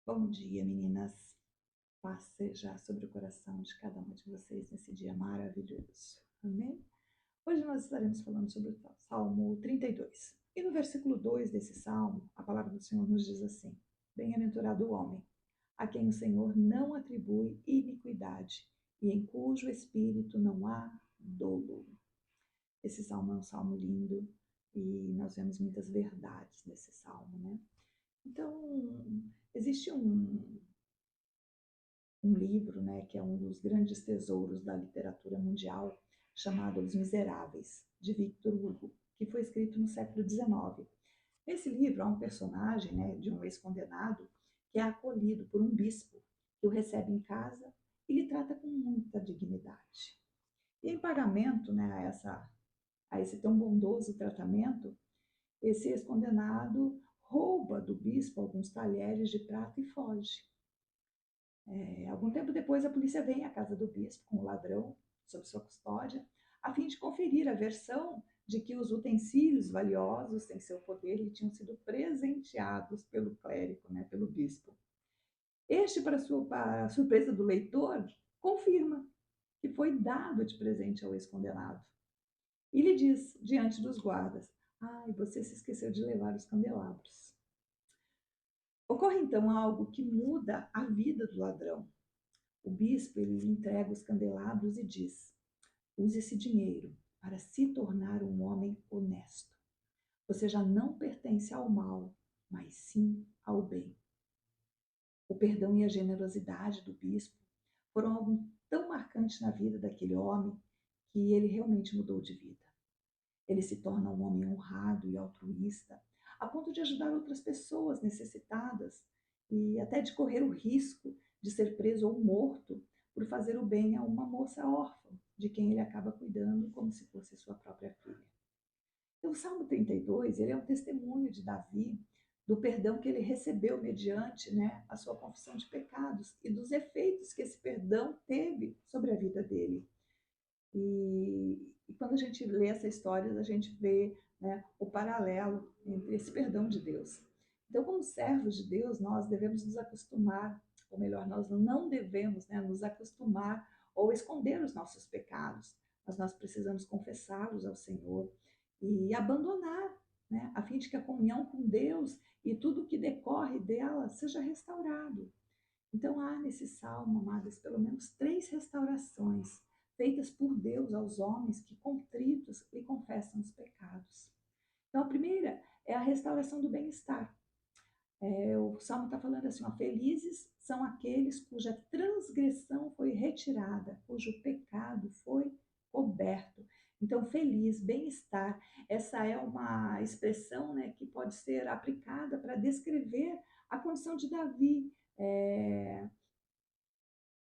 Bom dia, meninas. Paz seja sobre o coração de cada uma de vocês nesse dia maravilhoso. Amém? Hoje nós estaremos falando sobre o Salmo 32. E no versículo 2 desse salmo, a palavra do Senhor nos diz assim: Bem-aventurado o homem, a quem o Senhor não atribui iniquidade e em cujo espírito não há dolo. Esse salmo é um salmo lindo e nós vemos muitas verdades nesse salmo, né? Então, existe um livro, né, que é um dos grandes tesouros da literatura mundial, chamado Os Miseráveis, de Victor Hugo, que foi escrito no século XIX. Nesse livro há um personagem, né, de um ex-condenado que é acolhido por um bispo que o recebe em casa e lhe trata com muita dignidade. E em pagamento, né, a esse tão bondoso tratamento, esse ex-condenado rouba do bispo alguns talheres de prata e foge. Algum tempo depois, a polícia vem à casa do bispo com o ladrão sob sua custódia, a fim de conferir a versão de que os utensílios valiosos em seu poder lhe tinham sido presenteados pelo clérigo, né, pelo bispo. Este, para a surpresa do leitor, confirma que foi dado de presente ao ex-condenado. E lhe diz, diante dos guardas: Ai, você se esqueceu de levar os candelabros. Ocorre então algo que muda a vida do ladrão. O bispo ele lhe entrega os candelabros e diz: use esse dinheiro para se tornar um homem honesto. Você já não pertence ao mal, mas sim ao bem. O perdão e a generosidade do bispo foram algo tão marcante na vida daquele homem que ele realmente mudou de vida. Ele se torna um homem honrado e altruísta, a ponto de ajudar outras pessoas necessitadas e até de correr o risco de ser preso ou morto por fazer o bem a uma moça órfã, de quem ele acaba cuidando como se fosse sua própria filha. Então, o Salmo 32, ele é um testemunho de Davi do perdão que ele recebeu mediante, né, a sua confissão de pecados e dos efeitos que esse perdão teve sobre a vida dele. E quando a gente lê essa história, a gente vê, né, o paralelo entre esse perdão de Deus. Então, como servos de Deus, nós devemos nos acostumar, ou melhor, nós não devemos, né, nos acostumar ou esconder os nossos pecados, mas nós precisamos confessá-los ao Senhor e abandonar, né, a fim de que a comunhão com Deus e tudo que decorre dela seja restaurado. Então, há nesse salmo, amadas, pelo menos 3 restaurações feitas por Deus aos homens que, contritos, lhe confessam os pecados. Então, a primeira é a restauração do bem-estar. O salmo está falando assim: ó, felizes são aqueles cuja transgressão foi retirada, cujo pecado foi coberto. Então, feliz, bem-estar, essa é uma expressão, né, que pode ser aplicada para descrever a condição de Davi, é,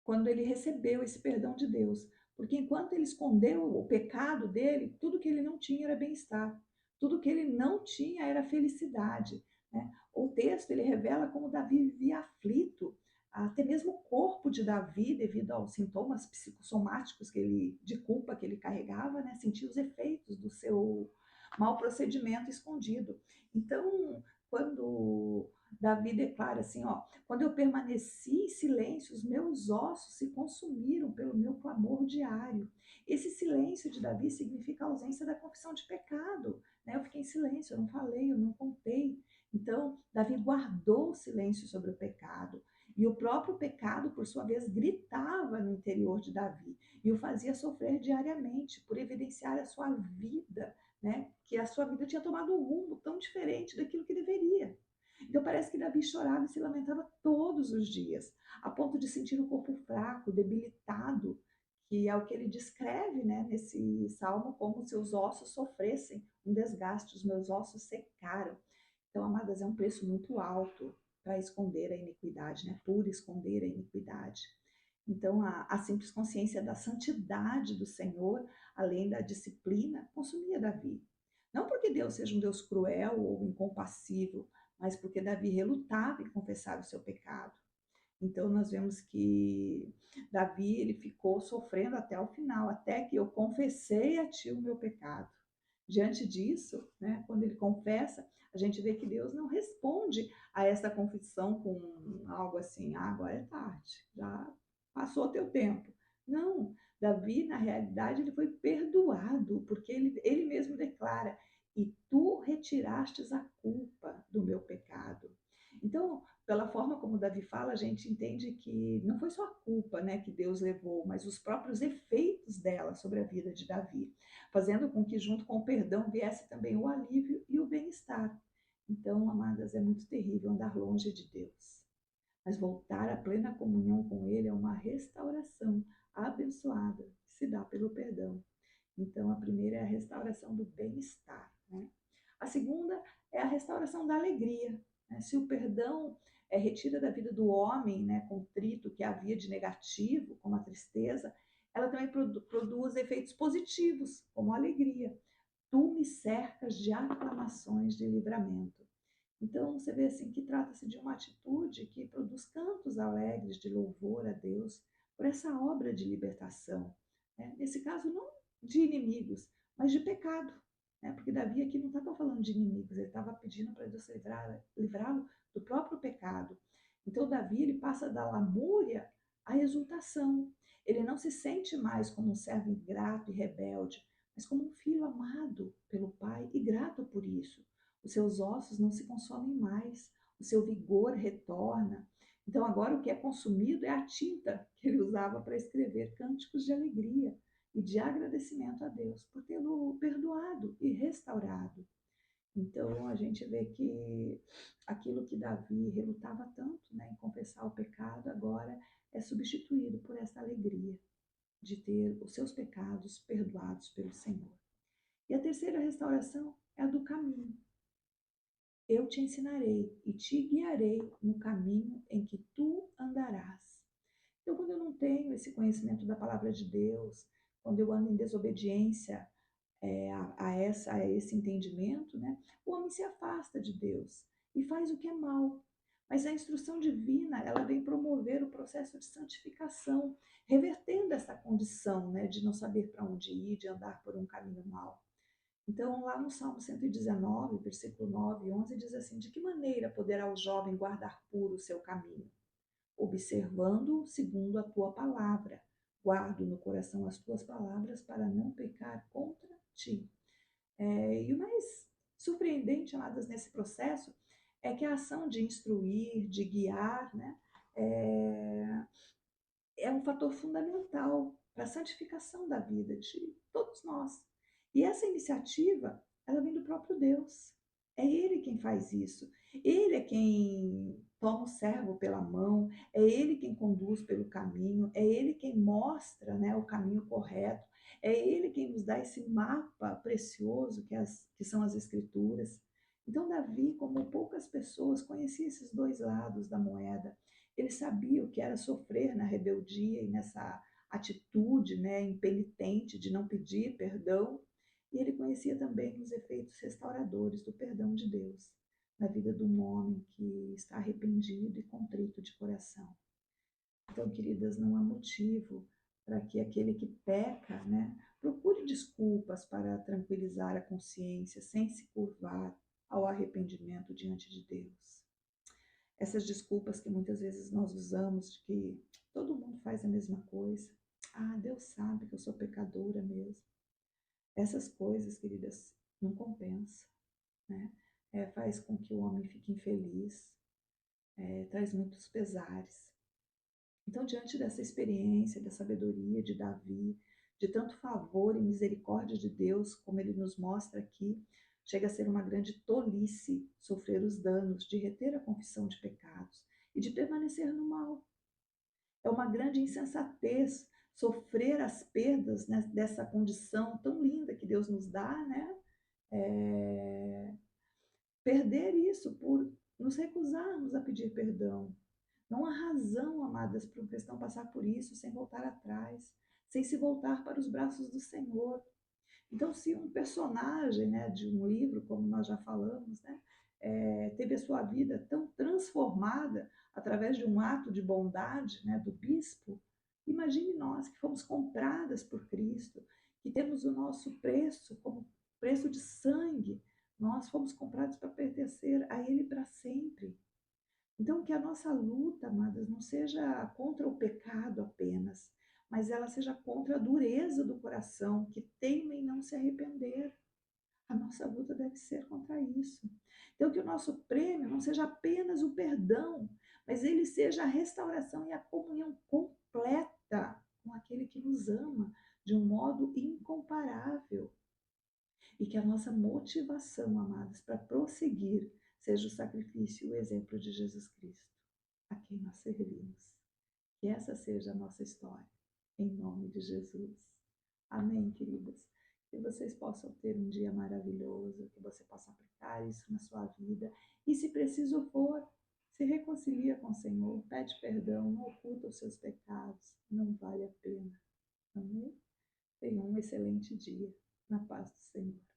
quando ele recebeu esse perdão de Deus. Porque enquanto ele escondeu o pecado dele, tudo que ele não tinha era bem-estar. Tudo que ele não tinha era felicidade. Né? O texto ele revela como Davi vivia aflito, até mesmo o corpo de Davi, devido aos sintomas psicossomáticos de culpa que ele carregava, né? Sentia os efeitos do seu mau procedimento escondido. Então, quando Davi declara assim, ó: quando eu permaneci em silêncio, os meus ossos se consumiram pelo meu clamor diário. Esse silêncio de Davi significa a ausência da confissão de pecado. Né? Eu fiquei em silêncio, eu não falei, eu não contei. Então, Davi guardou o silêncio sobre o pecado. E o próprio pecado, por sua vez, gritava no interior de Davi e o fazia sofrer diariamente por evidenciar a sua vida, né? Que a sua vida tinha tomado um rumo tão diferente daquilo que deveria. Então parece que Davi chorava e se lamentava todos os dias, a ponto de sentir o corpo fraco, debilitado, que é o que ele descreve, né, nesse salmo, como se os ossos sofressem um desgaste, os meus ossos secaram. Então, amadas, é um preço muito alto para esconder a iniquidade, né, por esconder a iniquidade. Então, a simples consciência da santidade do Senhor, além da disciplina, consumia Davi. Não porque Deus seja um Deus cruel ou incompassível, mas porque Davi relutava em confessar o seu pecado. Então nós vemos que Davi ele ficou sofrendo até o final, até que eu confessei a ti o meu pecado. Diante disso, né, quando ele confessa, a gente vê que Deus não responde a essa confissão com algo assim: ah, agora é tarde, já passou teu tempo. Não, Davi, na realidade, ele foi perdoado, porque ele mesmo declara: e tu retirastes a culpa do meu pecado. Então, pela forma como Davi fala, a gente entende que não foi só a culpa, né, que Deus levou, mas os próprios efeitos dela sobre a vida de Davi, fazendo com que junto com o perdão viesse também o alívio e o bem-estar. Então, amadas, é muito terrível andar longe de Deus, mas voltar à plena comunhão com Ele é uma restauração abençoada que se dá pelo perdão. Então, a primeira é a restauração do bem-estar, né? A segunda é a restauração da alegria, né? Se o perdão retira da vida do homem, né, contrito, que havia de negativo, como a tristeza, ela também produz efeitos positivos, como a alegria. Tu me cercas de aclamações de livramento. Então, você vê assim que trata-se de uma atitude que produz cantos alegres de louvor a Deus por essa obra de libertação, né? Nesse caso, não de inimigos, mas de pecado, né? Porque Davi aqui não estava falando de inimigos, ele estava pedindo para Deus livrá-lo do próprio pecado. Então, Davi ele passa da lamúria à exultação. Ele não se sente mais como um servo ingrato e rebelde, mas como um filho amado pelo pai e grato por isso. Os seus ossos não se consomem mais, o seu vigor retorna. Então, agora o que é consumido é a tinta que ele usava para escrever cânticos de alegria e de agradecimento a Deus por tê-lo perdoado e restaurado. Então, a gente vê que aquilo que Davi relutava tanto, né, em confessar o pecado, agora é substituído por essa alegria de ter os seus pecados perdoados pelo Senhor. E a terceira restauração é a do caminho. Eu te ensinarei e te guiarei no caminho em que tu andarás. Então, quando eu não tenho esse conhecimento da palavra de Deus, quando eu ando em desobediência a esse entendimento, né, o homem se afasta de Deus e faz o que é mal. Mas a instrução divina, ela vem promover o processo de santificação, revertendo essa condição, né, de não saber para onde ir, de andar por um caminho mau. Então, lá no Salmo 119, versículo 9 e 11, diz assim: de que maneira poderá o jovem guardar puro o seu caminho? Observando segundo a tua palavra. Guardo no coração as tuas palavras para não pecar contra ti. E o mais surpreendente, amadas, nesse processo é que a ação de instruir, de guiar, né, é um fator fundamental para a santificação da vida de todos nós. E essa iniciativa, ela vem do próprio Deus. É Ele quem faz isso. Ele é quem toma o servo pela mão, é Ele quem conduz pelo caminho, é Ele quem mostra, né, o caminho correto, é Ele quem nos dá esse mapa precioso que são as Escrituras. Então, Davi, como poucas pessoas, conhecia esses dois lados da moeda. Ele sabia o que era sofrer na rebeldia e nessa atitude, né, impenitente de não pedir perdão, e ele conhecia também os efeitos restauradores do perdão de Deus na vida de um homem que está arrependido e contrito de coração. Então, queridas, não há motivo para que aquele que peca, né, procure desculpas para tranquilizar a consciência sem se curvar ao arrependimento diante de Deus. Essas desculpas que muitas vezes nós usamos de que todo mundo faz a mesma coisa. Ah, Deus sabe que eu sou pecadora mesmo. Essas coisas, queridas, não compensa, né? Faz com que o homem fique infeliz, traz muitos pesares. Então, diante dessa experiência, da sabedoria de Davi, de tanto favor e misericórdia de Deus, como ele nos mostra aqui, chega a ser uma grande tolice sofrer os danos de reter a confissão de pecados e de permanecer no mal. É uma grande insensatez sofrer as perdas, né, dessa condição tão linda que Deus nos dá, né? É, perder isso por nos recusarmos a pedir perdão. Não há razão, amadas, para um cristão passar por isso sem voltar atrás, sem se voltar para os braços do Senhor. Então, se um personagem, né, de um livro, como nós já falamos, né, teve a sua vida tão transformada através de um ato de bondade, né, do bispo, imagine nós que fomos compradas por Cristo, que temos o nosso preço como preço de sangue, nós fomos comprados para pertencer a Ele para sempre. Então, que a nossa luta, amadas, não seja contra o pecado apenas, mas ela seja contra a dureza do coração, que teima em não se arrepender. A nossa luta deve ser contra isso. Então, que o nosso prêmio não seja apenas o perdão, mas ele seja a restauração e a comunhão completa com aquele que nos ama de um modo incomparável. E que a nossa motivação, amados, para prosseguir seja o sacrifício e o exemplo de Jesus Cristo, a quem nós servimos. Que essa seja a nossa história, em nome de Jesus. Amém, queridas? Que vocês possam ter um dia maravilhoso, que você possa aplicar isso na sua vida. E se preciso for, se reconcilia com o Senhor, pede perdão, não oculta os seus pecados, não vale a pena. Amém? Tenha um excelente dia, na paz do Senhor.